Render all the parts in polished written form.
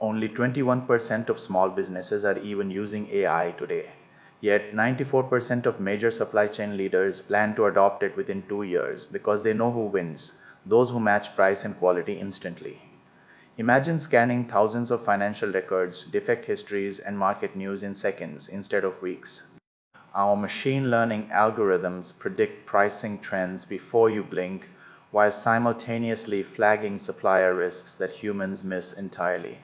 Only 21% of small businesses are even using AI today. Yet 94% of major supply chain leaders plan to adopt it within 2 years because they know who wins, those who match price and quality instantly. Imagine scanning thousands of financial records, defect histories, and market news in seconds instead of weeks. Our machine learning algorithms predict pricing trends before you blink, while simultaneously flagging supplier risks that humans miss entirely.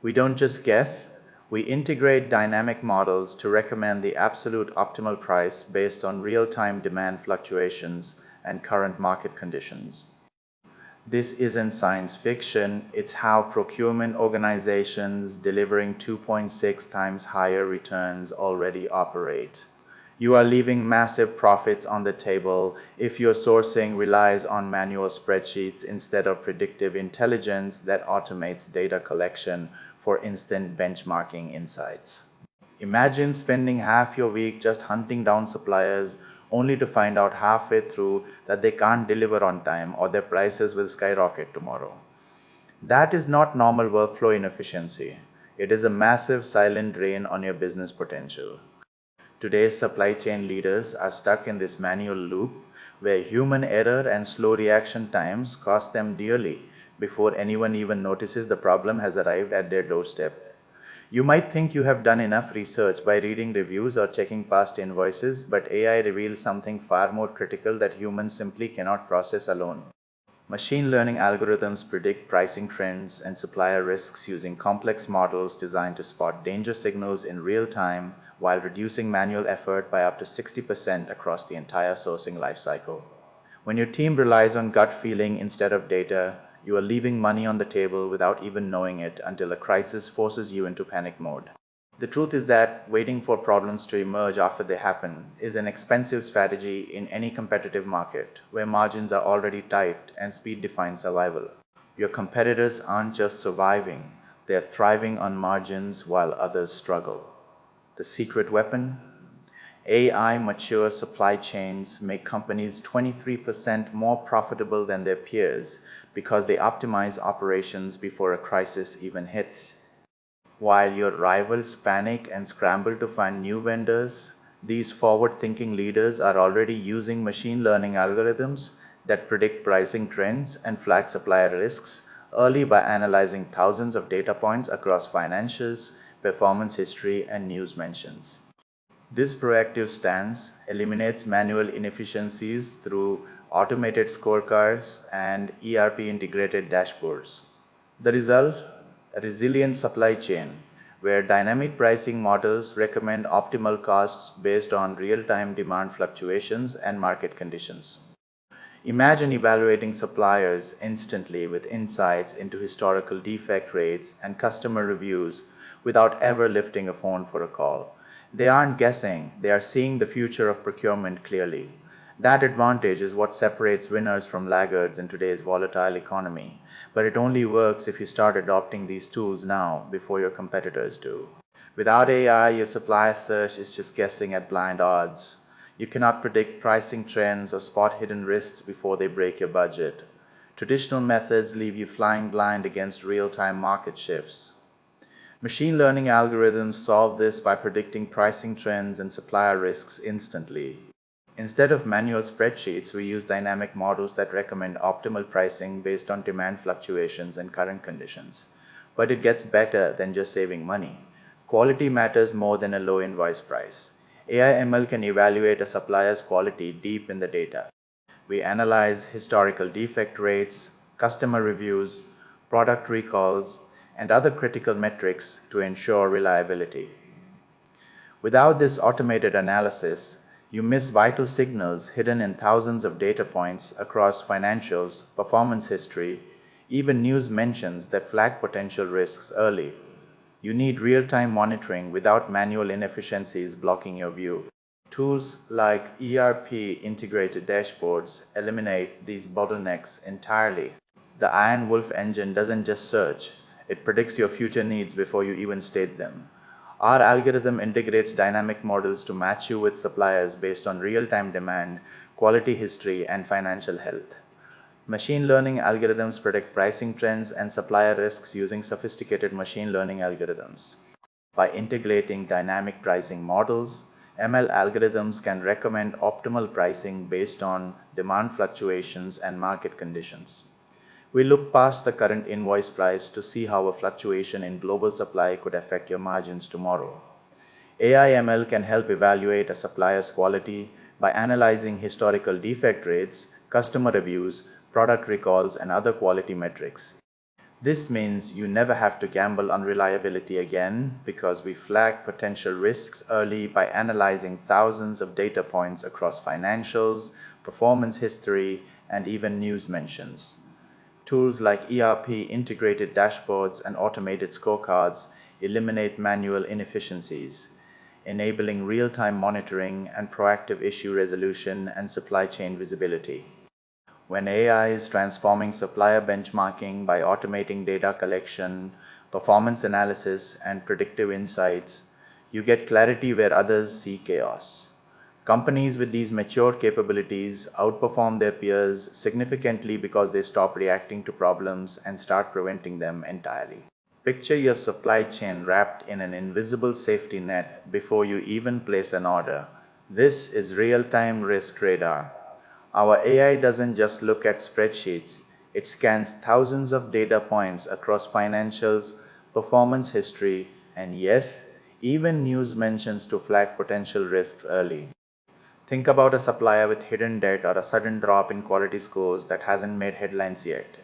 We don't just guess, we integrate dynamic models to recommend the absolute optimal price based on real-time demand fluctuations and current market conditions. This isn't science fiction, it's how procurement organizations delivering 2.6 times higher returns already operate. You are leaving massive profits on the table if your sourcing relies on manual spreadsheets instead of predictive intelligence that automates data collection for instant benchmarking insights. Imagine spending half your week just hunting down suppliers only to find out halfway through that they can't deliver on time or their prices will skyrocket tomorrow. That is not normal workflow inefficiency. It is a massive silent drain on your business potential. Today's supply chain leaders are stuck in this manual loop where human error and slow reaction times cost them dearly before anyone even notices the problem has arrived at their doorstep. You might think you have done enough research by reading reviews or checking past invoices, but AI reveals something far more critical that humans simply cannot process alone. Machine learning algorithms predict pricing trends and supplier risks using complex models designed to spot danger signals in real time while reducing manual effort by up to 60% across the entire sourcing lifecycle. When your team relies on gut feeling instead of data, you are leaving money on the table without even knowing it until a crisis forces you into panic mode. The truth is that waiting for problems to emerge after they happen is an expensive strategy in any competitive market where margins are already tight and speed defines survival. Your competitors aren't just surviving, they are thriving on margins while others struggle. The secret weapon? AI mature supply chains make companies 23% more profitable than their peers because they optimize operations before a crisis even hits. While your rivals panic and scramble to find new vendors, these forward thinking leaders are already using machine learning algorithms that predict pricing trends and flag supplier risks early by analyzing thousands of data points across financials, performance history, and news mentions. This proactive stance eliminates manual inefficiencies through automated scorecards and ERP integrated dashboards. The result? A resilient supply chain where dynamic pricing models recommend optimal costs based on real time demand fluctuations and market conditions. Imagine evaluating suppliers instantly with insights into historical defect rates and customer reviews without ever lifting a phone for a call. They aren't guessing, they are seeing the future of procurement clearly. That advantage is what separates winners from laggards in today's volatile economy, but it only works if you start adopting these tools now before your competitors do. Without AI, your supplier search is just guessing at blind odds. You cannot predict pricing trends or spot hidden risks before they break your budget. Traditional methods leave you flying blind against real-time market shifts. Machine learning algorithms solve this by predicting pricing trends and supplier risks instantly. Instead of manual spreadsheets, we use dynamic models that recommend optimal pricing based on demand fluctuations and current conditions. But it gets better than just saving money. Quality matters more than a low invoice price. AI/ML can evaluate a supplier's quality deep in the data. We analyze historical defect rates, customer reviews, product recalls, and other critical metrics to ensure reliability. Without this automated analysis, you miss vital signals hidden in thousands of data points across financials, performance history, even news mentions that flag potential risks early. You need real-time monitoring without manual inefficiencies blocking your view. Tools like ERP integrated dashboards eliminate these bottlenecks entirely. The Iron Wolf engine doesn't just search, it predicts your future needs before you even state them. Our algorithm integrates dynamic models to match you with suppliers based on real-time demand, quality history, and financial health. Machine learning algorithms predict pricing trends and supplier risks using sophisticated machine learning algorithms. By integrating dynamic pricing models, ML algorithms can recommend optimal pricing based on demand fluctuations and market conditions. We look past the current invoice price to see how a fluctuation in global supply could affect your margins tomorrow. AI/ML can help evaluate a supplier's quality by analyzing historical defect rates, customer reviews, product recalls, and other quality metrics. This means you never have to gamble on reliability again because we flag potential risks early by analyzing thousands of data points across financials, performance history, and even news mentions. Tools like ERP integrated dashboards and automated scorecards eliminate manual inefficiencies, enabling real-time monitoring and proactive issue resolution and supply chain visibility. When AI is transforming supplier benchmarking by automating data collection, performance analysis, and predictive insights, you get clarity where others see chaos. Companies with these mature capabilities outperform their peers significantly because they stop reacting to problems and start preventing them entirely. Picture your supply chain wrapped in an invisible safety net before you even place an order. This is real-time risk radar. Our AI doesn't just look at spreadsheets, it scans thousands of data points across financials, performance history, and yes, even news mentions to flag potential risks early. Think about a supplier with hidden debt or a sudden drop in quality scores that hasn't made headlines yet.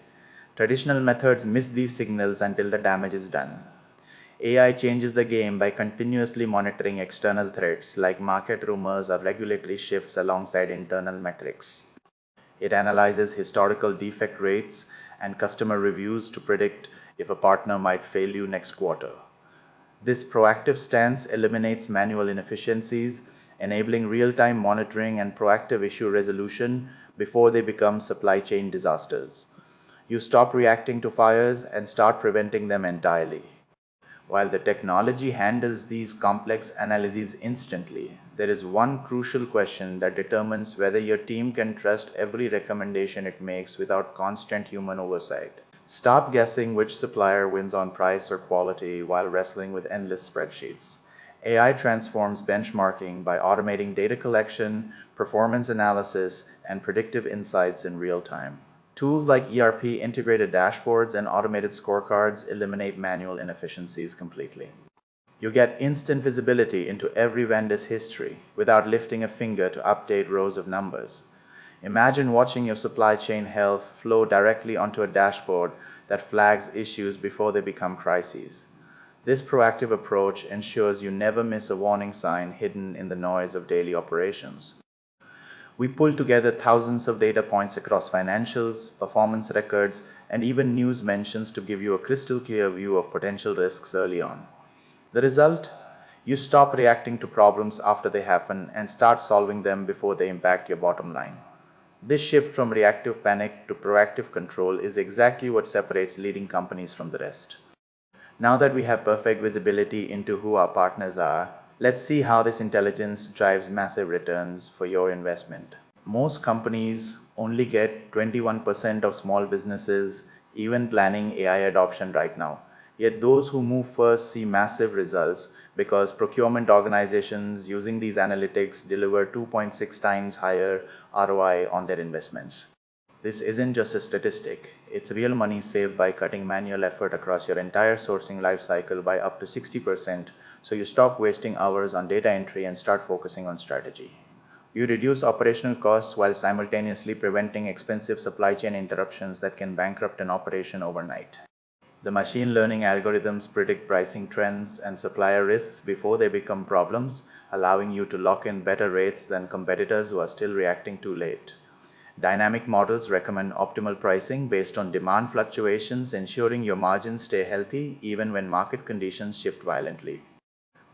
Traditional methods miss these signals until the damage is done. AI changes the game by continuously monitoring external threats like market rumors or regulatory shifts alongside internal metrics. It analyzes historical defect rates and customer reviews to predict if a partner might fail you next quarter. This proactive stance eliminates manual inefficiencies, enabling real-time monitoring and proactive issue resolution before they become supply chain disasters. You stop reacting to fires and start preventing them entirely. While the technology handles these complex analyses instantly, there is one crucial question that determines whether your team can trust every recommendation it makes without constant human oversight. Stop guessing which supplier wins on price or quality while wrestling with endless spreadsheets. AI transforms benchmarking by automating data collection, performance analysis, and predictive insights in real time. Tools like ERP integrated dashboards and automated scorecards eliminate manual inefficiencies completely. You get instant visibility into every vendor's history without lifting a finger to update rows of numbers. Imagine watching your supply chain health flow directly onto a dashboard that flags issues before they become crises. This proactive approach ensures you never miss a warning sign hidden in the noise of daily operations. We pull together thousands of data points across financials, performance records, and even news mentions to give you a crystal clear view of potential risks early on. The result? You stop reacting to problems after they happen and start solving them before they impact your bottom line. This shift from reactive panic to proactive control is exactly what separates leading companies from the rest. Now that we have perfect visibility into who our partners are, let's see how this intelligence drives massive returns for your investment. Most companies only get 21% of small businesses even planning AI adoption right now. Yet those who move first see massive results because procurement organizations using these analytics deliver 2.6 times higher ROI on their investments. This isn't just a statistic, it's real money saved by cutting manual effort across your entire sourcing lifecycle by up to 60%, so you stop wasting hours on data entry and start focusing on strategy. You reduce operational costs while simultaneously preventing expensive supply chain interruptions that can bankrupt an operation overnight. The machine learning algorithms predict pricing trends and supplier risks before they become problems, allowing you to lock in better rates than competitors who are still reacting too late. Dynamic models recommend optimal pricing based on demand fluctuations, ensuring your margins stay healthy even when market conditions shift violently.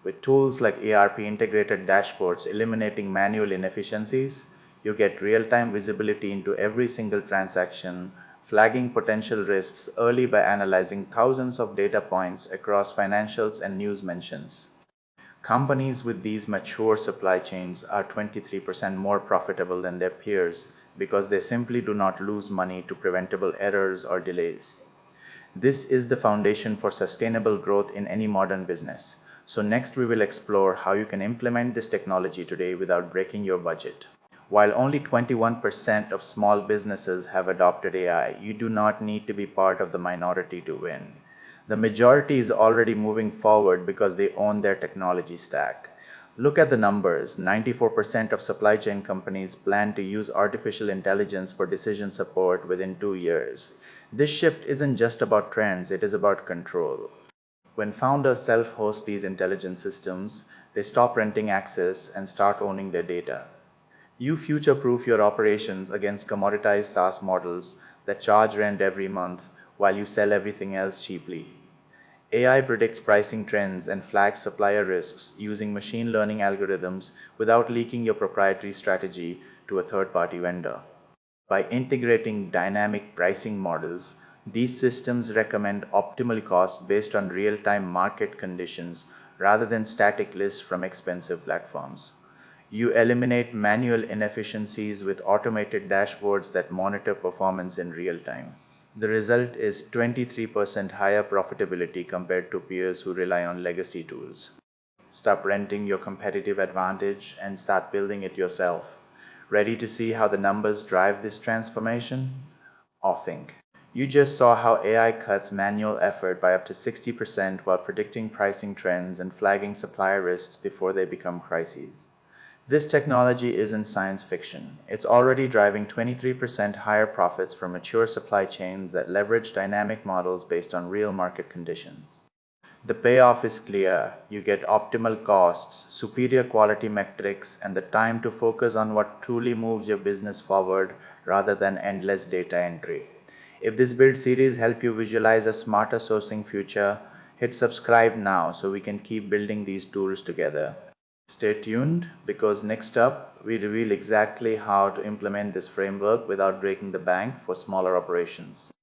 With tools like ERP integrated dashboards eliminating manual inefficiencies, you get real-time visibility into every single transaction, flagging potential risks early by analyzing thousands of data points across financials and news mentions. Companies with these mature supply chains are 23% more profitable than their peers because they simply do not lose money to preventable errors or delays. This is the foundation for sustainable growth in any modern business. So next we will explore how you can implement this technology today without breaking your budget. While only 21% of small businesses have adopted AI, you do not need to be part of the minority to win. The majority is already moving forward because they own their technology stack. Look at the numbers. 94% of supply chain companies plan to use artificial intelligence for decision support within 2 years. This shift isn't just about trends, it is about control. When founders self host these intelligent systems, they stop renting access and start owning their data. You future proof your operations against commoditized SaaS models that charge rent every month while you sell everything else cheaply. AI predicts pricing trends and flags supplier risks using machine learning algorithms without leaking your proprietary strategy to a third party vendor. By integrating dynamic pricing models, these systems recommend optimal cost based on real time market conditions rather than static lists from expensive platforms. You eliminate manual inefficiencies with automated dashboards that monitor performance in real time. The result is 23% higher profitability compared to peers who rely on legacy tools. Stop renting your competitive advantage and start building it yourself. Ready to see how the numbers drive this transformation? Or think. You just saw how AI cuts manual effort by up to 60% while predicting pricing trends and flagging supplier risks before they become crises. This technology isn't science fiction. It's already driving 23% higher profits for mature supply chains that leverage dynamic models based on real market conditions. The payoff is clear. You get optimal costs, superior quality metrics, and the time to focus on what truly moves your business forward rather than endless data entry. If this build series helped you visualize a smarter sourcing future, hit subscribe now so we can keep building these tools together. Stay tuned because next up we reveal exactly how to implement this framework without breaking the bank for smaller operations.